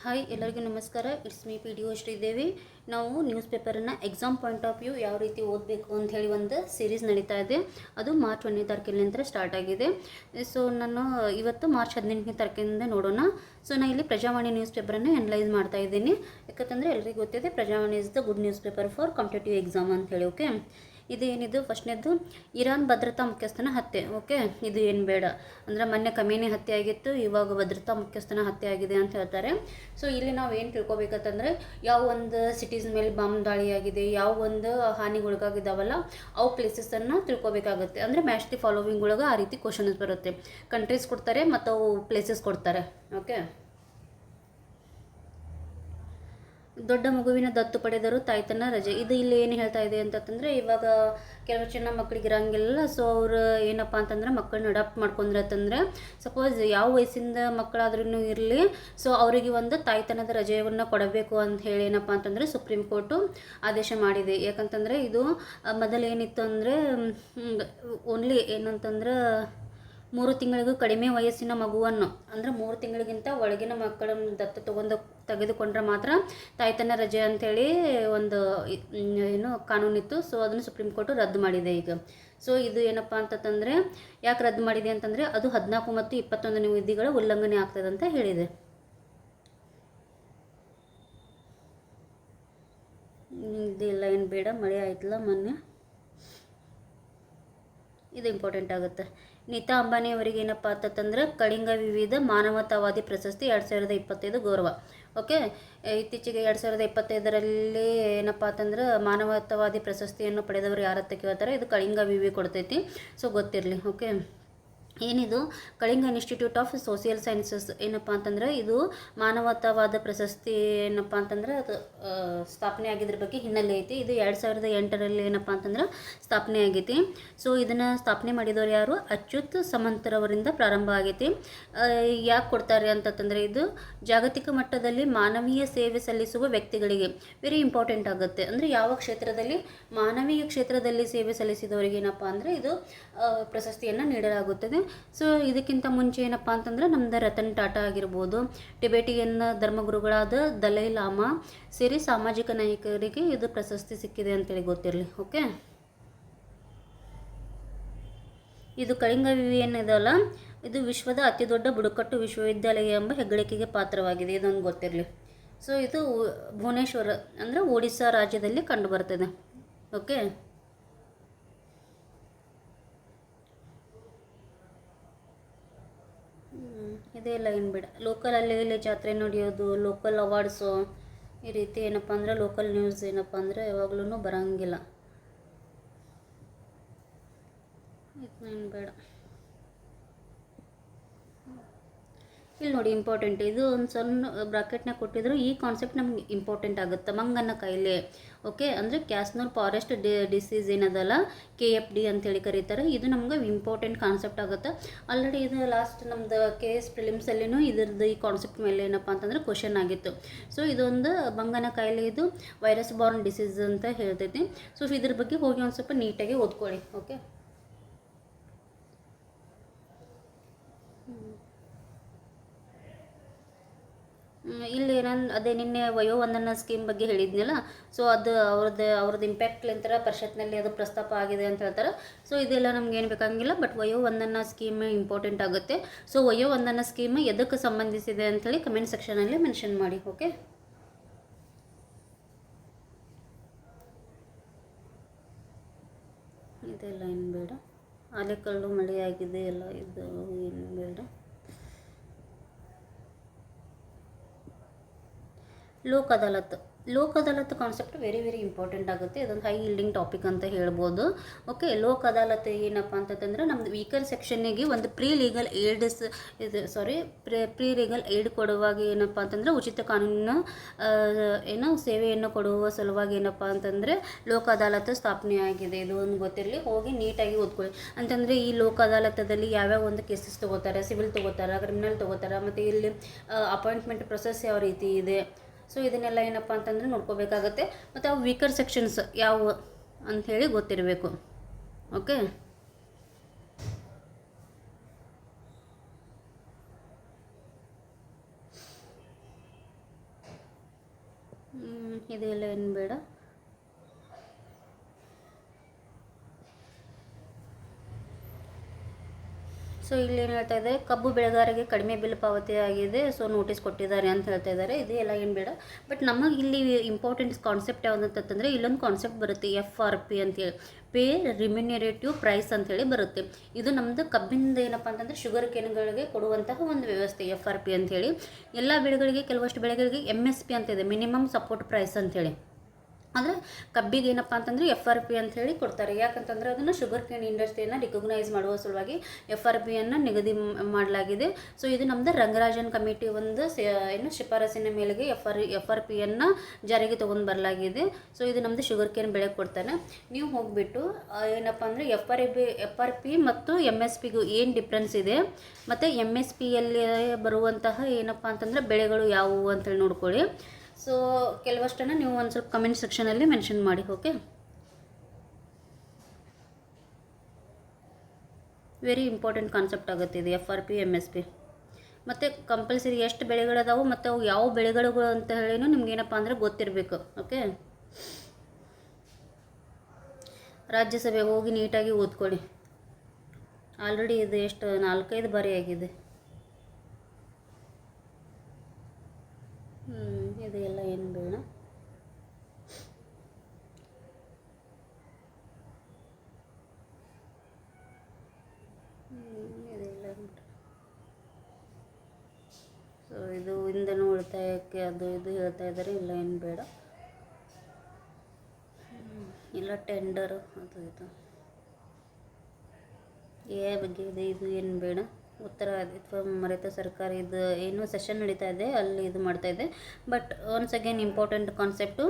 Hi ಎಲ್ಲರಿಗೂ ನಮಸ್ಕಾರ. It's me P D O Sridevi. ನಾವು ನ್ಯೂಸ್ ಪೇಪರನ್ನು ಎಕ್ಸಾಮ್ ಪಾಯಿಂಟ್ ಆಫ್ ವ್ಯೂ ಯಾವ ರೀತಿ ಓದಬೇಕು ಅಂತ ಹೇಳಿ ಒಂದು ಸೀರೀಸ್ ನಡೀತಾ ಇದೆ. ಅದು ಮಾರ್ಚ್ 1ನೇ ತಾರೀಕಿನಿಂದ ಸ್ಟಾರ್ಟ್ ಆಗಿದೆ. ಸೊ ನಾನು ಇವತ್ತು ಮಾರ್ಚ್ 18ನೇ ತಾರೀಕಿನಿಂದ ನೋಡೋಣ. ಸೊ ನಾನು ಇಲ್ಲಿ ಪ್ರಜಾವಾಣಿ ನ್ಯೂಸ್ ಪೇಪರನ್ನು ಅನಲೈಸ್ ಮಾಡ್ತಾ ಇದ್ದೀನಿ. ಯಾಕಂತಂದರೆ ಎಲ್ಲರಿಗೂ ಗೊತ್ತಿದೆ Prajavani is the good news paper for competitive exam ಅಂತ ಹೇಳಿ. ಓಕೆ, ಇದೇನಿದು ಫಸ್ಟ್ನೇದು ಇರಾನ್ ಭದ್ರತಾ ಮುಖ್ಯಸ್ಥನ ಹತ್ಯೆ. ಓಕೆ, ಇದು ಏನು ಬೇಡ ಅಂದರೆ ಮೊನ್ನೆ ಕಮೇನಿ ಹತ್ಯೆ ಆಗಿತ್ತು, ಇವಾಗ ಭದ್ರತಾ ಮುಖ್ಯಸ್ಥನ ಹತ್ಯೆ ಆಗಿದೆ ಅಂತ ಹೇಳ್ತಾರೆ. ಸೊ ಇಲ್ಲಿ ನಾವು ಏನು ತಿಳ್ಕೊಬೇಕಂತಂದರೆ ಯಾವ ಒಂದು ಸಿಟೀಸ್ ಮೇಲೆ ಬಾಂಬ್ ದಾಳಿ ಆಗಿದೆ, ಯಾವ ಒಂದು ಹಾನಿಗೊಳಗಾಗಿದ್ದಾವಲ್ಲ ಅವು ಪ್ಲೇಸಸನ್ನು ತಿಳ್ಕೊಬೇಕಾಗುತ್ತೆ. ಅಂದರೆ ಮ್ಯಾಚ್ ದಿ ಫಾಲೋವಿಂಗ್ ಒಳಗೆ ಆ ರೀತಿ ಕ್ವಶನ್ಸ್ ಬರುತ್ತೆ. ಕಂಟ್ರೀಸ್ ಕೊಡ್ತಾರೆ ಮತ್ತು ಅವು ಪ್ಲೇಸಸ್ ಕೊಡ್ತಾರೆ. ಓಕೆ, ದೊಡ್ಡ ಮಗುವಿನ ದತ್ತು ಪಡೆದರು ತಾಯ್ತನ ರಜೆ. ಇದು ಇಲ್ಲಿ ಏನು ಹೇಳ್ತಾ ಇದೆ ಅಂತಂದರೆ, ಇವಾಗ ಕೆಲವು ಜನ ಮಕ್ಕಳಿಗೆ ಇರಂಗಿಲ್ಲ. ಸೊ ಅವರು ಏನಪ್ಪ ಅಂತಂದ್ರೆ ಮಕ್ಕಳನ್ನ ಅಡಾಪ್ಟ್ ಮಾಡ್ಕೊಂಡ್ರತ್ತಂದ್ರೆ, ಸಪೋಸ್ ಯಾವ ವಯಸ್ಸಿಂದ ಮಕ್ಕಳಾದ್ರೂ ಇರಲಿ, ಸೊ ಅವರಿಗೆ ಒಂದು ತಾಯ್ತನದ ರಜೆಯನ್ನು ಕೊಡಬೇಕು ಅಂತ ಹೇಳಿ ಏನಪ್ಪ ಅಂತಂದರೆ ಸುಪ್ರೀಂ ಕೋರ್ಟು ಆದೇಶ ಮಾಡಿದೆ. ಯಾಕಂತಂದರೆ ಇದು ಮೊದಲೇನಿತ್ತು ಅಂದರೆ ಓನ್ಲಿ ಏನಂತಂದ್ರೆ 3 ತಿಂಗಳಿಗೂ ಕಡಿಮೆ ವಯಸ್ಸಿನ ಮಗುವನ್ನು ಅಂದರೆ 3 ತಿಂಗಳಿಗಿಂತ ಒಳಗಿನ ಮಕ್ಕಳನ್ನು ತೆಗೆದುಕೊಂಡ್ರೆ ಮಾತ್ರ ತಾಯ್ತನ ರಜೆ ಅಂಥೇಳಿ ಒಂದು ಏನು ಕಾನೂನಿತ್ತು. ಸೊ ಅದನ್ನು ಸುಪ್ರೀಂ ಕೋರ್ಟು ರದ್ದು ಮಾಡಿದೆ ಈಗ. ಸೊ ಇದು ಏನಪ್ಪ ಅಂತಂದರೆ ಯಾಕೆ ರದ್ದು ಮಾಡಿದೆ ಅಂತಂದರೆ ಅದು 14 ಮತ್ತು 21ನೇ ವಿಧಿಗಳ ಉಲ್ಲಂಘನೆ ಆಗ್ತದೆ ಅಂತ ಹೇಳಿದೆ. ಇದೆಲ್ಲ ಏನು ಬೇಡ, ಮಳೆ ಆಯ್ತಲ್ಲ ಮೊನ್ನೆ, ಇದು ಇಂಪಾರ್ಟೆಂಟ್ ಆಗುತ್ತೆ. ನೀತಾ ಅಂಬಾನಿ ಅವರಿಗೆ ಏನಪ್ಪ ಅಂತಂದ್ರೆ ಕಳಿಂಗ ವಿವಿಧ ಮಾನವತಾವಾದಿ ಪ್ರಶಸ್ತಿ 2025 ಗೌರವ. ಓಕೆ, ಇತ್ತೀಚೆಗೆ 2025ರಲ್ಲಿ ಏನಪ್ಪ ಅಂತಂದ್ರೆ ಮಾನವತಾವಾದಿ ಪ್ರಶಸ್ತಿಯನ್ನು ಪಡೆದವರು ಯಾರತ್ತ ಕೇಳ್ತಾರೆ, ಇದು ಕಳಿಂಗ ವಿವಿ ಕೊಡ್ತೈತಿ. ಸೊ ಗೊತ್ತಿರಲಿ. ಓಕೆ, ಏನಿದು Kalinga institute of social sciences ಏನಪ್ಪ ಅಂತಂದ್ರೆ ಇದು ಮಾನವತಾವಾದ ಪ್ರಶಸ್ತಿ ಏನಪ್ಪ ಅಂತಂದ್ರೆ ಅದು ಸ್ಥಾಪನೆ ಆಗಿದ್ರ ಬಗ್ಗೆ ಹಿನ್ನೆಲೆ ಐತಿ. ಇದು 2008ರಲ್ಲಿ ಏನಪ್ಪ ಅಂತಂದ್ರೆ ಸ್ಥಾಪನೆ ಆಗೈತಿ. ಸೊ ಇದನ್ನು ಸ್ಥಾಪನೆ ಮಾಡಿದವರು ಯಾರು, ಅಚ್ಯುತ್ ಸಮಂತರವರಿಂದ ಪ್ರಾರಂಭ ಆಗೈತಿ. ಯಾಕೆ ಕೊಡ್ತಾರೆ ಅಂತಂದರೆ ಇದು ಜಾಗತಿಕ ಮಟ್ಟದಲ್ಲಿ ಮಾನವೀಯ ಸೇವೆ ಸಲ್ಲಿಸುವ ವ್ಯಕ್ತಿಗಳಿಗೆ ವೆರಿ ಇಂಪಾರ್ಟೆಂಟ್ ಆಗುತ್ತೆ. ಅಂದರೆ ಯಾವ ಕ್ಷೇತ್ರದಲ್ಲಿ ಮಾನವೀಯ ಕ್ಷೇತ್ರದಲ್ಲಿ ಸೇವೆ ಸಲ್ಲಿಸಿದವರಿಗೆ ಏನಪ್ಪ ಅಂದರೆ ಇದು ಪ್ರಶಸ್ತಿಯನ್ನು ನೀಡಲಾಗುತ್ತದೆ. ಸೊ ಇದಕ್ಕಿಂತ ಮುಂಚೆ ಏನಪ್ಪ ಅಂತಂದ್ರೆ ನಮ್ದು ರತನ್ ಟಾಟಾ ಆಗಿರ್ಬೋದು, ಟಿಬೆಟಿಯನ್ ಧರ್ಮಗುರುಗಳಾದ ದಲೈ ಲಾಮಾ ಸೇರಿ ಸಾಮಾಜಿಕ ನಾಯಕರಿಗೆ ಇದು ಪ್ರಶಸ್ತಿ ಸಿಕ್ಕಿದೆ ಅಂತೇಳಿ ಗೊತ್ತಿರಲಿ. ಓಕೆ, ಇದು ಕಳಿಂಗ ವಿವಿ ಏನಿದೆಯಲ್ಲ ಇದು ವಿಶ್ವದ ಅತಿ ದೊಡ್ಡ ಬುಡಕಟ್ಟು ವಿಶ್ವವಿದ್ಯಾಲಯ ಎಂಬ ಹೆಗ್ಗಳಿಕೆಗೆ ಪಾತ್ರವಾಗಿದೆ. ಇದೊಂದು ಗೊತ್ತಿರಲಿ. ಸೊ ಇದು ಭುವನೇಶ್ವರ ಅಂದರೆ ಒಡಿಸ್ಸಾ ರಾಜ್ಯದಲ್ಲಿ ಕಂಡುಬರ್ತದೆ. ಓಕೆ, ಇದೆಲ್ಲ ಏನು ಬೇಡ. ಲೋಕಲಲ್ಲಿ ಇಲ್ಲಿ ಜಾತ್ರೆ ನಡೆಯೋದು, ಲೋಕಲ್ ಅವಾರ್ಡ್ಸು, ಈ ರೀತಿ ಏನಪ್ಪ ಅಂದರೆ ಲೋಕಲ್ ನ್ಯೂಸ್ ಏನಪ್ಪ ಅಂದರೆ ಯಾವಾಗ್ಲೂ ಬರೋಂಗಿಲ್ಲ. ಇದನ್ನೇನು ಬೇಡ. ಇಲ್ಲಿ ನೋಡಿ ಇಂಪಾರ್ಟೆಂಟ್, ಇದು ಒಂದು ಸಣ್ಣ ಬ್ರಾಕೆಟ್ನಾಗ ಕೊಟ್ಟಿದ್ರು. ಈ ಕಾನ್ಸೆಪ್ಟ್ ನಮ್ಗೆ ಇಂಪಾರ್ಟೆಂಟ್ ಆಗುತ್ತೆ. ಮಂಗನ ಕಾಯಿಲೆ. ಓಕೆ, ಅಂದರೆ ಕ್ಯಾಸ್ನೂರ್ ಫಾರೆಸ್ಟ್ ಡಿಸೀಸ್ ಏನದಲ್ಲ KFD ಅಂತೇಳಿ ಕರೀತಾರೆ. ಇದು ನಮ್ಗೆ ಇಂಪಾರ್ಟೆಂಟ್ ಕಾನ್ಸೆಪ್ಟ್ ಆಗುತ್ತೆ. ಆಲ್ರೆಡಿ ಇದು ಲಾಸ್ಟ್ ನಮ್ದು KS ಪ್ರಿಲಿಮ್ಸಲ್ಲಿನೂ ಇದ್ರದ್ದು ಈ ಕಾನ್ಸೆಪ್ಟ್ ಮೇಲೆ ಏನಪ್ಪ ಅಂತಂದ್ರೆ ಕ್ವಶನ್ ಆಗಿತ್ತು. ಸೊ ಇದೊಂದು ಮಂಗನ ಕಾಯಿಲೆ, ಇದು ವೈರಸ್ ಬಾರ್ನ್ ಡಿಸೀಸ್ ಅಂತ ಹೇಳ್ತೈತಿ. ಸೊ ಇದ್ರ ಬಗ್ಗೆ ಹೋಗಿ ಒಂದು ಸ್ವಲ್ಪ ನೀಟಾಗಿ ಓದ್ಕೊಳ್ಳಿ. ಓಕೆ, ಇಲ್ಲಿ ಅದೇ ನಿನ್ನೆ ವಯೋವಂದನಾ ಸ್ಕೀಮ್ ಬಗ್ಗೆ ಹೇಳಿದ್ನಲ್ಲ. ಸೊ ಅದು ಅವ್ರದ್ದು ಇಂಪ್ಯಾಕ್ಟ್ಲಿಂತರ ಪರಿಷತ್ನಲ್ಲಿ ಅದು ಪ್ರಸ್ತಾಪ ಆಗಿದೆ ಅಂತ ಹೇಳ್ತಾರೆ. ಸೊ ಇದೆಲ್ಲ ನಮ್ಗೆ ಏನು ಬೇಕಾಗಿಲ್ಲ, ಬಟ್ ವಯೋವಂದನಾ ಸ್ಕೀಮ್ ಇಂಪಾರ್ಟೆಂಟ್ ಆಗುತ್ತೆ. ಸೊ ವಯೋವಂದನಾ ಸ್ಕೀಮ್ ಎದಕ್ಕೆ ಸಂಬಂಧಿಸಿದೆ ಅಂತೇಳಿ ಕಮೆಂಟ್ ಸೆಕ್ಷನಲ್ಲಿ ಮೆನ್ಷನ್ ಮಾಡಿ. ಓಕೆ, ಇದೆಲ್ಲ ಏನು ಬೇಡ. ಆಲೆಕಲ್ಲು ಮಳೆ ಆಗಿದೆ ಎಲ್ಲ, ಇದು ಏನು ಬೇಡ. Lok Adalat concept very important ಆಗುತ್ತೆ. ಇದೊಂದು ಹೈ ಈಲ್ಡಿಂಗ್ ಟಾಪಿಕ್ ಅಂತ ಹೇಳ್ಬೋದು. ಓಕೆ, ಲೋಕ್ ಅದಾಲತ್ ಏನಪ್ಪ ಅಂತಂದ್ರೆ ನಮ್ದು ವೀಕರ್ ಸೆಕ್ಷನ್ನಿಗೆ ಒಂದು ಪ್ರೀ ಲೀಗಲ್ ಏಡ್ ಕೊಡುವಾಗ ಏನಪ್ಪ ಅಂತಂದ್ರೆ ಉಚಿತ ಕಾನೂನಿನ ಸೇವೆಯನ್ನು ಕೊಡುವ ಸಲುವಾಗಿ ಏನಪ್ಪ ಅಂತಂದರೆ ಲೋಕ್ ಅದಾಲತ್ ಸ್ಥಾಪನೆ ಆಗಿದೆ. ಇದು ಒಂದು ಗೊತ್ತಿರಲಿ. ಹೋಗಿ ನೀಟಾಗಿ ಓದ್ಕೊಳ್ಳಿ. ಅಂತಂದರೆ ಈ ಲೋಕ್ ಅದಾಲತದಲ್ಲಿ ಯಾವ್ಯಾವ ಒಂದು ಕೇಸಸ್ ತೊಗೋತಾರೆ, ಸಿವಿಲ್ ತೊಗೋತಾರೆ, ಕ್ರಿಮಿನಲ್ ತೊಗೋತಾರೆ, ಮತ್ತು ಇಲ್ಲಿ ಅಪಾಯಿಂಟ್ಮೆಂಟ್ ಪ್ರೊಸೆಸ್ ಯಾವ ರೀತಿ ಇದೆ. ಸೊ ಇದನ್ನೆಲ್ಲ ಏನಪ್ಪ ಅಂತಂದರೆ ನೋಡ್ಕೋಬೇಕಾಗತ್ತೆ. ಮತ್ತು ಅವು ವೀಕರ್ ಸೆಕ್ಷನ್ಸ್ ಯಾವುವು ಅಂಥೇಳಿ ಗೊತ್ತಿರಬೇಕು. ಓಕೆ, ಇದೆಲ್ಲ ಏನು ಬೇಡ. ಸೊ ಇಲ್ಲಿ ಏನು ಹೇಳ್ತಾ ಇದೆ, ಕಬ್ಬು ಬೆಳೆಗಾರರಿಗೆ ಕಡಿಮೆ ಬಿಲ್ ಪಾವತಿ ಆಗಿದೆ, ಸೊ ನೋಟಿಸ್ ಕೊಟ್ಟಿದ್ದಾರೆ ಅಂತ ಹೇಳ್ತಾ ಇದ್ದಾರೆ. ಇದು ಎಲ್ಲ ಏನು ಬೇಡ. ಬಟ್ ನಮಗೆ ಇಲ್ಲಿ ಇಂಪಾರ್ಟೆಂಟ್ ಕಾನ್ಸೆಪ್ಟ್ ಯಾವುದು ಅಂತಂದರೆ, ಇಲ್ಲೊಂದು ಕಾನ್ಸೆಪ್ಟ್ ಬರುತ್ತೆ FRP ಅಂತೇಳಿ, ಪೇ ರಿಮ್ಯುನರೇಟಿವ್ ಪ್ರೈಸ್ ಅಂತೇಳಿ ಬರುತ್ತೆ. ಇದು ನಮ್ಮದು ಕಬ್ಬಿಂದ ಏನಪ್ಪ ಅಂತಂದರೆ ಶುಗರ್ ಕೇನ್ಗಳಿಗೆ ಕೊಡುವಂತಹ ಒಂದು ವ್ಯವಸ್ಥೆ FRP ಅಂಥೇಳಿ. ಎಲ್ಲ ಬೆಳೆಗಳಿಗೆ, ಕೆಲವಷ್ಟು ಬೆಳೆಗಳಿಗೆ MSP ಅಂತ ಇದೆ, ಮಿನಿಮಮ್ ಸಪೋರ್ಟ್ ಪ್ರೈಸ್ ಅಂಥೇಳಿ. ಆದರೆ ಕಬ್ಬಿಗೆ ಏನಪ್ಪ ಅಂತಂದರೆ FRP ಅಂಥೇಳಿ ಕೊಡ್ತಾರೆ. ಯಾಕಂತಂದರೆ ಅದನ್ನು ಶುಗರ್ ಕೇನ್ ಇಂಡಸ್ಟ್ರಿಯನ್ನು ರಿಕಗ್ನೈಸ್ ಮಾಡುವ ಸಲುವಾಗಿ FRPಯನ್ನು ನಿಗದಿ ಮಾಡಲಾಗಿದೆ. ಸೊ ಇದು ನಮ್ಮದು ರಂಗರಾಜನ್ ಕಮಿಟಿ ಒಂದು ಶಿಫಾರಸಿನ ಮೇಲೆಗೆ FRPಯನ್ನು ಜಾರಿಗೆ ತೊಗೊಂಡು ಬರಲಾಗಿದೆ. ಸೊ ಇದು ನಮ್ಮದು ಶುಗರ್ ಕೇನ್ ಬೆಳೆ ಕೊಡ್ತಾನೆ. ನೀವು ಹೋಗಿಬಿಟ್ಟು ಏನಪ್ಪ ಅಂದರೆ FRP ಮತ್ತು MSPಗೂ ಏನು ಡಿಫ್ರೆನ್ಸ್ ಇದೆ, ಮತ್ತು MSPಯಲ್ಲಿ ಬರುವಂತಹ ಏನಪ್ಪ ಅಂತಂದರೆ ಬೆಳೆಗಳು ಯಾವುವು ಅಂತೇಳಿ ನೋಡ್ಕೊಳ್ಳಿ. ಸೊ ಕೆಲವಷ್ಟನ್ನು ನೀವು ಒಂದು ಸ್ವಲ್ಪ ಕಮೆಂಟ್ ಸೆಕ್ಷನಲ್ಲಿ ಮೆನ್ಷನ್ ಮಾಡಿ. ಓಕೆ, ವೆರಿ ಇಂಪಾರ್ಟೆಂಟ್ ಕಾನ್ಸೆಪ್ಟ್ ಆಗುತ್ತೆ ಇದು FRP MSP. ಮತ್ತು ಕಂಪಲ್ಸರಿ ಎಷ್ಟು ಬೆಳೆಗಳದಾವು ಮತ್ತು ಅವು ಯಾವ ಬೆಳೆಗಳು ಅಂತ ಹೇಳಿನೂ ನಿಮ್ಗೇನಪ್ಪ ಅಂದರೆ ಗೊತ್ತಿರಬೇಕು. ಓಕೆ, ರಾಜ್ಯಸಭೆ ಹೋಗಿ ನೀಟಾಗಿ ಓದ್ಕೊಳ್ಳಿ. ಆಲ್ರೆಡಿ ಇದು ಎಷ್ಟು 4-5 ಬಾರಿ ಆಗಿದೆ. ಇದು ಎಲ್ಲ ಏನು ಬೇಡ. ಇದೆಲ್ಲ ಸೊ ಇದು ಇಂಧನ ಉಳಿತಾಯಕ್ಕೆ ಅದು ಇದು ಹೇಳ್ತಾ ಇದ್ದಾರೆ. ಇಲ್ಲ ಏನು ಬೇಡ. ಇಲ್ಲ ಟೆಂಡರ್ ಅದು ಇದು ಬಗ್ಗೆ ಇದೆ. ಇದು ಏನು ಬೇಡ. ಉತ್ತರವಾದಿತ್ವ ಮರೆತ ಸರ್ಕಾರ ಇದು ಏನು ಸೆಷನ್ ನಡೀತಾ ಇದೆ ಅಲ್ಲಿ ಇದು ಮಾಡ್ತಾ ಇದೆ. But once again important concept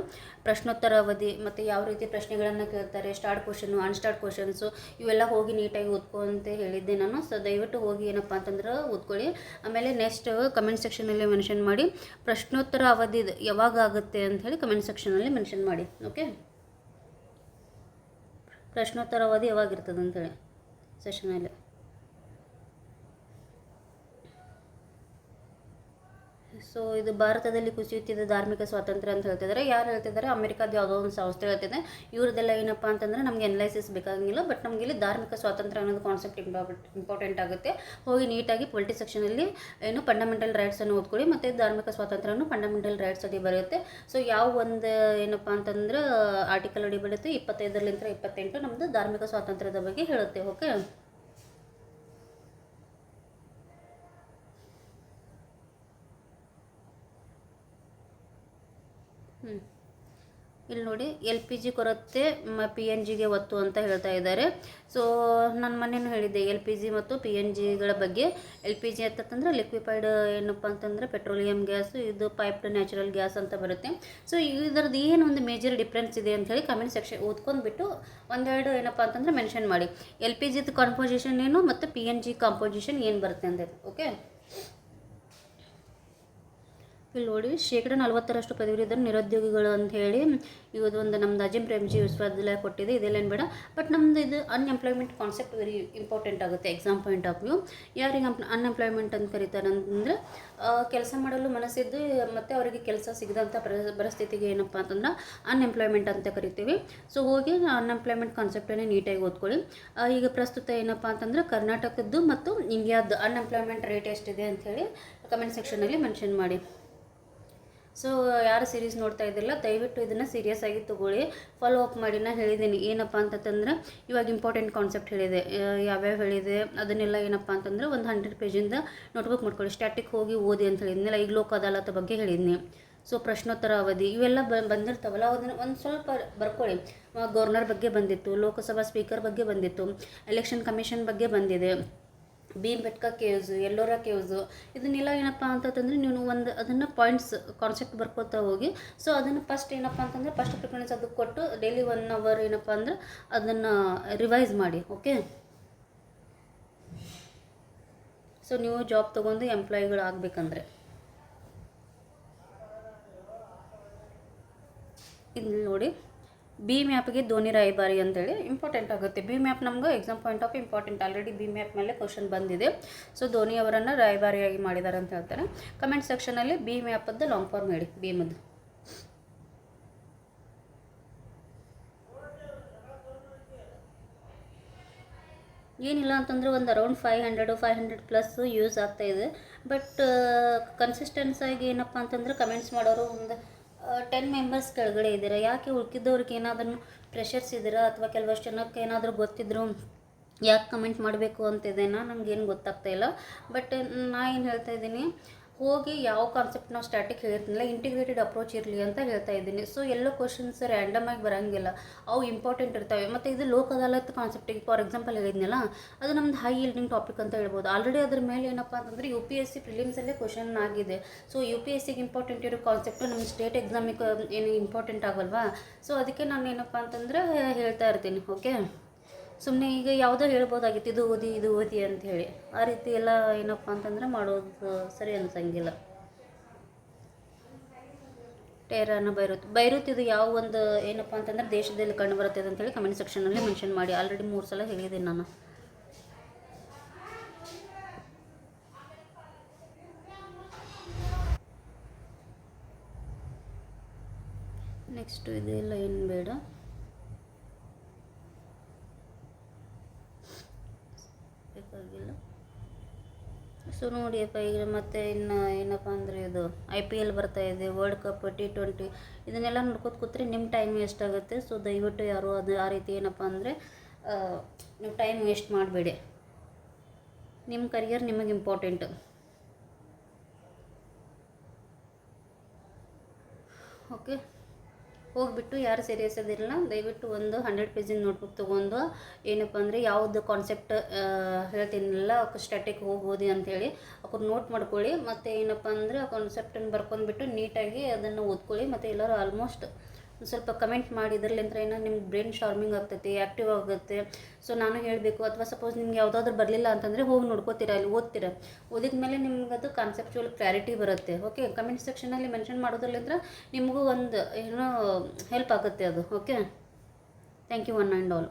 ಪ್ರಶ್ನೋತ್ತರ ಅವಧಿ ಮತ್ತು ಯಾವ ರೀತಿ ಪ್ರಶ್ನೆಗಳನ್ನು ಕೇಳ್ತಾರೆ, ಸ್ಟಾರ್ಟ್ ಕ್ವಶನು, ಅನ್ಸ್ಟಾರ್ಟ್ ಕ್ವಶನ್ಸು, ಇವೆಲ್ಲ ಹೋಗಿ ನೀಟಾಗಿ ಓದ್ಕೊ ಅಂತ ಹೇಳಿದ್ದೆ ನಾನು. ಸೊ ದಯವಿಟ್ಟು ಹೋಗಿ ಏನಪ್ಪ ಅಂತಂದ್ರೆ ಓದ್ಕೊಳ್ಳಿ. ಆಮೇಲೆ ನೆಕ್ಸ್ಟ್ ಕಮೆಂಟ್ ಸೆಕ್ಷನಲ್ಲಿ ಮೆನ್ಷನ್ ಮಾಡಿ ಪ್ರಶ್ನೋತ್ತರ ಅವಧಿ ಯಾವಾಗ ಆಗುತ್ತೆ ಅಂಥೇಳಿ ಕಮೆಂಟ್ ಸೆಕ್ಷನಲ್ಲಿ ಮೆನ್ಷನ್ ಮಾಡಿ. ಓಕೆ, ಪ್ರಶ್ನೋತ್ತರ ಅವಧಿ ಯಾವಾಗಿರ್ತದೆ ಅಂಥೇಳಿ ಸೆಷನಲ್ಲಿ. ಸೊ ಇದು ಭಾರತದಲ್ಲಿ ಕುಸಿಯುತ್ತಿದ್ದ ಧಾರ್ಮಿಕ ಸ್ವಾತಂತ್ರ್ಯ ಅಂತ ಹೇಳ್ತಿದ್ದಾರೆ. ಯಾರು ಹೇಳ್ತಿದ್ದಾರೆ? ಅಮೆರಿಕಾದ ಯಾವುದೋ ಒಂದು ಸಂಸ್ಥೆ ಹೇಳ್ತಿದೆ. ಇವ್ರದ್ದೆಲ್ಲ ಏನಪ್ಪ ಅಂತಂದರೆ ನಮಗೆ ಅನಲೈಸಿಸ್ ಬೇಕಾಗಿಲ್ಲ. ಬಟ್ ನಮಗೆ ಇಲ್ಲಿ ಧಾರ್ಮಿಕ ಸ್ವಾತಂತ್ರ್ಯ ಅನ್ನೋದು ಕಾನ್ಸೆಪ್ಟ್ ಇಂಪಾರ್ಟೆಂಟ್ ಆಗುತ್ತೆ. ಹೋಗಿ ನೀಟಾಗಿ ಪೊಲಿಟಿ ಸೆಕ್ಷನಲ್ಲಿ ಏನು ಫಂಡಮೆಂಟಲ್ ರೈಟ್ಸನ್ನು ಓದ್ಕೊಳ್ಳಿ. ಮತ್ತು ಧಾರ್ಮಿಕ ಸ್ವಾತಂತ್ರ್ಯವನ್ನು ಫಂಡಮೆಂಟಲ್ ರೈಟ್ಸ್ ಅಡಿ ಬರುತ್ತೆ. ಸೊ ಯಾವ ಒಂದು ಏನಪ್ಪ ಅಂತಂದ್ರೆ ಆರ್ಟಿಕಲ್ ಅಡಿ ಬರುತ್ತೆ 25ರಿಂದ 28 ನಮ್ಮದು ಧಾರ್ಮಿಕ ಸ್ವಾತಂತ್ರ್ಯದ ಬಗ್ಗೆ ಹೇಳುತ್ತೆ. ಓಕೆ, ಇಲ್ಲಿ ನೋಡಿ LPG ಕೊರತೆ PNGಗೆ ಒತ್ತು ಅಂತ ಹೇಳ್ತಾ ಇದ್ದಾರೆ. ಸೊ ನಾನು ಮೊನ್ನೆನೂ ಹೇಳಿದ್ದೆ LPG ಮತ್ತು PNGಗಳ ಬಗ್ಗೆ. LPG ಅಂತಂದ್ರೆ ಲಿಕ್ವಿಫೈಡ್ ಏನಪ್ಪ ಅಂತಂದರೆ ಪೆಟ್ರೋಲಿಯಂ ಗ್ಯಾಸು, ಇದು ಪೈಪ್ಡ್ ನ್ಯಾಚುರಲ್ ಗ್ಯಾಸ್ ಅಂತ ಬರುತ್ತೆ. ಸೊ ಇದರದ್ದು ಏನು ಒಂದು ಮೇಜರ್ ಡಿಫ್ರೆನ್ಸ್ ಇದೆ ಅಂತ ಹೇಳಿ ಕಮೆಂಟ್ ಸೆಕ್ಷನ್ ಓದ್ಕೊಂಡ್ಬಿಟ್ಟು ಒಂದೆರಡು ಏನಪ್ಪ ಅಂತಂದರೆ ಮೆನ್ಷನ್ ಮಾಡಿ. LPGದು ಕಾಂಪೋಸಿಷನ್ ಏನು ಮತ್ತು PNG ಕಾಂಪೋಸಿಷನ್ ಏನು ಬರುತ್ತೆ ಅಂತ. ಓಕೆ, ಇಲ್ಲಿ ನೋಡಿ 40% ಪದವೀಧರ ನಿರುದ್ಯೋಗಿಗಳು ಅಂತ ಹೇಳಿ ಇವತ್ತು ನಮ್ಮದು ಅಜೀಂ ಪ್ರೇಮ್ಜಿ ವಿಶ್ವವಿದ್ಯಾಲಯ ಕೊಟ್ಟಿದೆ. ಇದೆಲ್ಲ ಬೇಡ. ಬಟ್ ನಮ್ಮದು ಇದು ಅನ್ಎಂಪ್ಲಾಯ್ಮೆಂಟ್ ಕಾನ್ಸೆಪ್ಟ್ ವೆರಿ ಇಂಪಾರ್ಟೆಂಟ್ ಆಗುತ್ತೆ ಎಕ್ಸಾಮ್ ಪಾಯಿಂಟ್ ಆಫ್ ವ್ಯೂ. ಯಾರಿಗೆ ಅನ್ಎಂಪ್ಲಾಯ್ಮೆಂಟ್ ಅಂತ ಕರೀತಾರೆ ಅಂತಂದರೆ ಕೆಲಸ ಮಾಡಲು ಮನಸ್ಸಿದ್ದು ಮತ್ತು ಅವರಿಗೆ ಕೆಲಸ ಸಿಗದಂಥ ಪರಿಸ್ಥಿತಿಗೆ ಏನಪ್ಪ ಅಂತಂದ್ರೆ ಅನ್ಎಂಪ್ಲಾಯ್ಮೆಂಟ್ ಅಂತ ಕರಿತೀವಿ. ಸೊ ಹೋಗಿ ಅನ್ಎಂಪ್ಲಾಯ್ಮೆಂಟ್ ಕಾನ್ಸೆಪ್ಟನ್ನೇ ನೀಟಾಗಿ ಓದ್ಕೊಳ್ಳಿ. ಈಗ ಪ್ರಸ್ತುತ ಏನಪ್ಪ ಅಂತಂದ್ರೆ ಕರ್ನಾಟಕದ್ದು ಮತ್ತು ಇಂಡಿಯಾದ ಅನ್ಎಂಪ್ಲಾಯ್ಮೆಂಟ್ ರೇಟ್ ಎಷ್ಟಿದೆ ಅಂಥೇಳಿ ಕಮೆಂಟ್ ಸೆಕ್ಷನಲ್ಲಿ ಮೆನ್ಷನ್ ಮಾಡಿ. ಸೊ ಯಾರು ಸೀರೀಸ್ ನೋಡ್ತಾ ಇದ್ದಿಲ್ಲ ದಯವಿಟ್ಟು ಇದನ್ನು ಸೀರಿಯಸ್ ಆಗಿ ತೊಗೊಳ್ಳಿ, ಫಾಲೋ ಅಪ್ ಮಾಡಿ. ನಾನು ಹೇಳಿದ್ದೀನಿ ಏನಪ್ಪ ಅಂತಂದ್ರೆ ಇವಾಗ ಇಂಪಾರ್ಟೆಂಟ್ ಕಾನ್ಸೆಪ್ಟ್ ಹೇಳಿದೆ, ಯಾವ್ಯಾವ ಹೇಳಿದೆ ಅದನ್ನೆಲ್ಲ ಏನಪ್ಪ ಅಂತಂದರೆ ಒಂದು 100 ಪೇಜಿಂದ ನೋಟ್ಬುಕ್ ಮಾಡ್ಕೊಳ್ಳಿ. ಸ್ಟ್ಯಾಟಿಕ್ ಹೋಗಿ ಓದಿ ಅಂತ ಹೇಳಿದ್ನಿಲ್ಲ. ಈಗ ಲೋಕ ಅದಾಲತ್ ಬಗ್ಗೆ ಹೇಳಿದ್ನಿ. ಸೊ ಪ್ರಶ್ನೋತ್ತರ ಅವಧಿ ಇವೆಲ್ಲ ಬಂದಿರ್ತಾವಲ್ಲ ಅದನ್ನು ಒಂದು ಸ್ವಲ್ಪ ಬರ್ಕೊಳ್ಳಿ. ಗವರ್ನರ್ ಬಗ್ಗೆ ಬಂದಿತ್ತು, ಲೋಕಸಭಾ ಸ್ಪೀಕರ್ ಬಗ್ಗೆ ಬಂದಿತ್ತು, ಎಲೆಕ್ಷನ್ ಕಮಿಷನ್ ಬಗ್ಗೆ ಬಂದಿದೆ, ಭೀಮ್ಬೆಟ್ಕಾ ಕೇವ್ಸು, ಎಲ್ಲೋರಾ ಕೇವ್ಸು, ಇದನ್ನೆಲ್ಲ ಏನಪ್ಪ ಅಂತಂದರೆ ನೀವು ಒಂದು ಅದನ್ನು ಪಾಯಿಂಟ್ಸ್ ಕಾನ್ಸೆಪ್ಟ್ ಬರ್ಕೋತಾ ಹೋಗಿ. ಸೊ ಅದನ್ನು ಫಸ್ಟ್ ಏನಪ್ಪ ಅಂತಂದರೆ ಫಸ್ಟ್ ಪ್ರಿಫರೆನ್ಸ್ ಅದಕ್ಕೆ ಕೊಟ್ಟು ಡೈಲಿ 1 ಅವರ್ ಏನಪ್ಪ ಅಂದ್ರೆ ಅದನ್ನು ರಿವೈಸ್ ಮಾಡಿ. ಓಕೆ, ಸೊ ನೀವು ಜಾಬ್ ತೊಗೊಂಡು ಎಂಪ್ಲಾಯಿಗಳು ಆಗಬೇಕಂದ್ರೆ ಇಲ್ಲಿ ನೋಡಿ ಬಿ ಮ್ಯಾಪ್ಗೆ ಧೋನಿ ರಾಯಭಾರಿ ಅಂತೇಳಿ ಇಂಪಾರ್ಟೆಂಟ್ ಆಗುತ್ತೆ. ಬಿ ಮ್ಯಾಪ್ ನಮ್ಗೆ exam point of important. Already B map ಮೇಲೆ ಕ್ವಶನ್ ಬಂದಿದೆ. ಸೊ ಧೋನಿ ಅವರನ್ನು ರಾಯಭಾರಿಯಾಗಿ ಮಾಡಿದ್ದಾರೆ ಅಂತ ಹೇಳ್ತಾರೆ. ಕಮೆಂಟ್ ಸೆಕ್ಷನಲ್ಲಿ ಬಿ ಮ್ಯಾಪದ್ದು ಲಾಂಗ್ ಫಾರ್ಮ್ ಹೇಳಿ. ಭೀಮದ್ದು ಏನಿಲ್ಲ ಅಂತಂದರೆ ಒಂದು ಅರೌಂಡ್ 500 ಪ್ಲಸ್ ಯೂಸ್ ಆಗ್ತಾಯಿದೆ. ಬಟ್ ಕನ್ಸಿಸ್ಟೆನ್ಸಾಗಿ ಏನಪ್ಪ ಅಂತಂದರೆ ಕಮೆಂಟ್ಸ್ ಮಾಡೋರು ಒಂದು 10 ಮೆಂಬರ್ಸ್ ಕೆಳಗಡೆ ಇದ್ದೀರಾ. ಯಾಕೆ ಉಳ್ಕಿದ್ದವ್ರಿಗೆ ಏನಾದರೂ ಪ್ರೆಷರ್ಸ್ ಇದ್ದೀರಾ ಅಥವಾ ಕೆಲವಷ್ಟು ಜನಕ್ಕೆ ಏನಾದರೂ ಗೊತ್ತಿದ್ರು ಯಾಕೆ ಕಮೆಂಟ್ ಮಾಡಬೇಕು ಅಂತಿದ್ದೇನೋ ನನಗೇನು ಗೊತ್ತಾಗ್ತಾಯಿಲ್ಲ. ಬಟ್ ನಾ ಏನು ಹೇಳ್ತಾ ಇದ್ದೀನಿ, ಹೋಗಿ ಯಾವ ಕಾನ್ಸೆಪ್ಟ್ ನಾವು ಸ್ಟಾರ್ಟಿಗೆ ಹೇಳಿರ್ತೀನಿಲ್ಲ, ಇಂಟಿಗ್ರೇಟೆಡ್ ಅಪ್ರೋಚ್ ಇರಲಿ ಅಂತ ಹೇಳ್ತಾ ಇದ್ದೀನಿ. ಸೊ ಎಲ್ಲ ಕ್ವಶನ್ಸ್ ರ್ಯಾಂಡಮ್ ಆಗಿ ಬರೋಂಗಿಲ್ಲ, ಅವು ಇಂಪಾರ್ಟೆಂಟ್ ಇರ್ತವೆ. ಮತ್ತು ಇದು ಲೋಕ್ ಅದಾಲತ್ ಕಾನ್ಸೆಪ್ಟಿಗೆ ಫಾರ್ ಎಕ್ಸಾಂಪಲ್ ಹೇಳಿದ್ನಲ್ಲ, ಅದು ನಮ್ದು ಹೈ ಯೀಲ್ಡಿಂಗ್ ಟಾಪಿಕ್ ಅಂತ ಹೇಳ್ಬೋದು. ಆಲ್ರೆಡಿ ಅದ್ರ ಮೇಲೆ ಏನಪ್ಪ ಅಂತಂದರೆ UPSC ಪ್ರಿಲಿಮ್ಸಲ್ಲೇ ಕ್ವಶನ್ ಆಗಿದೆ. ಸೊ UPSCಗೆ ಇಂಪಾರ್ಟೆಂಟ್ ಇರೋ ಕಾನ್ಸೆಪ್ಟು ನಮ್ಮ ಸ್ಟೇಟ್ ಎಕ್ಸಾಮಿಗೆ ಏನು ಇಂಪಾರ್ಟೆಂಟ್ ಆಗಲ್ವಾ. ಸೊ ಅದಕ್ಕೆ ನಾನು ಏನಪ್ಪ ಅಂತಂದರೆ ಹೇಳ್ತಾ ಇರ್ತೀನಿ. ಓಕೆ, ಸುಮ್ಮನೆ ಈಗ ಯಾವುದೋ ಹೇಳ್ಬೋದಾಗಿತ್ತು ಇದು ಓದಿ ಅಂಥೇಳಿ, ಆ ರೀತಿ ಎಲ್ಲ ಏನಪ್ಪ ಅಂತಂದರೆ ಮಾಡೋದು ಸರಿ ಅನ್ಸಂಗಿಲ್ಲ. ಟೆಹರಾನ್, ಬೈರೂತ್ ಇದು ಯಾವ ಒಂದು ಏನಪ್ಪ ಅಂತಂದರೆ ದೇಶದಲ್ಲಿ ಕಂಡು ಬರುತ್ತೆ ಅಂತೇಳಿ ಕಮೆಂಟ್ ಸೆಕ್ಷನಲ್ಲಿ ಮೆನ್ಷನ್ ಮಾಡಿ. ಆಲ್ರೆಡಿ 3 ಸಲ ಹೇಳಿದ್ದೀನಿ ನಾನು. ನೆಕ್ಸ್ಟು ಇದೆಲ್ಲ ಏನು ಬೇಡ. ಬೇಕಾಗಿಲ್ಲ. ಸೊ ನೋಡಿಯಪ್ಪ, ಈಗ ಮತ್ತೆ ಇನ್ನು ಏನಪ್ಪ ಅಂದರೆ ಇದು IPL ಬರ್ತಾಯಿದೆ, ವರ್ಲ್ಡ್ ಕಪ್, T20 ಇದನ್ನೆಲ್ಲ ನೋಡ್ಕೊತ ಕೂತ್ರೆ ನಿಮ್ಮ ಟೈಮ್ ವೇಸ್ಟ್ ಆಗುತ್ತೆ. ಸೊ ದಯವಿಟ್ಟು ಯಾರು ಅದು ಆ ರೀತಿ ಏನಪ್ಪ ಅಂದರೆ ನೀವು ಟೈಮ್ ವೇಸ್ಟ್ ಮಾಡಬೇಡಿ. ನಿಮ್ಮ ಕರಿಯರ್ ನಿಮಗೆ ಇಂಪಾರ್ಟೆಂಟ್. ಓಕೆ, ಹೋಗಿಬಿಟ್ಟು ಯಾರು ಸೀರಿಯಸ್ ಅದಿರಲ್ಲ, ದಯವಿಟ್ಟು ಒಂದು 100 ಪೇಜಿನ ನೋಟ್ಬುಕ್ ತೊಗೊಂಡು ಏನಪ್ಪ ಅಂದರೆ ಯಾವುದು ಕಾನ್ಸೆಪ್ಟ್ ಹೇಳ್ತೀನಿಲ್ಲ ಸ್ಟ್ಯಾಟಿಕ್ ಹೋಗ್ಬೋದು ಅಂಥೇಳಿ ಅವ್ರು ನೋಟ್ ಮಾಡ್ಕೊಳ್ಳಿ. ಮತ್ತು ಏನಪ್ಪ ಅಂದರೆ ಆ ಕಾನ್ಸೆಪ್ಟನ್ನು ಬರ್ಕೊಂಡ್ಬಿಟ್ಟು ನೀಟಾಗಿ ಅದನ್ನು ಓದ್ಕೊಳ್ಳಿ. ಮತ್ತು ಎಲ್ಲರೂ ಆಲ್ಮೋಸ್ಟ್ ಸ್ವಲ್ಪ ಕಮೆಂಟ್ ಮಾಡಿ. ಇದರಲ್ಲಿಂದ ಏನೋ ನಿಮ್ಗೆ ಬ್ರೈನ್ ಶಾರ್ಮಿಂಗ್ ಆಗ್ತೈತಿ, ಆ್ಯಕ್ಟಿವ್ ಆಗುತ್ತೆ. ಸೊ ನಾನು ಹೇಳಬೇಕು, ಅಥವಾ ಸಪೋಸ್ ನಿಮ್ಗೆ ಯಾವುದಾದ್ರೂ ಬರಲಿಲ್ಲ ಅಂತಂದರೆ ಹೋಗಿ ನೋಡ್ಕೋತೀರಾ, ಅಲ್ಲಿ ಓದ್ತೀರಾ. ಓದಿದ ಮೇಲೆ ನಿಮ್ಗೆ ಅದು ಕಾನ್ಸೆಪ್ಚುವಲ್ ಕ್ಲಾರಿಟಿ ಬರುತ್ತೆ. ಓಕೆ, ಕಮೆಂಟ್ ಸೆಕ್ಷನಲ್ಲಿ ಮೆನ್ಷನ್ ಮಾಡೋದ್ರಲ್ಲಿಂದ ನಿಮಗೂ ಒಂದು ಏನೋ ಹೆಲ್ಪ್ ಆಗುತ್ತೆ ಅದು. Okay, thank you one and all.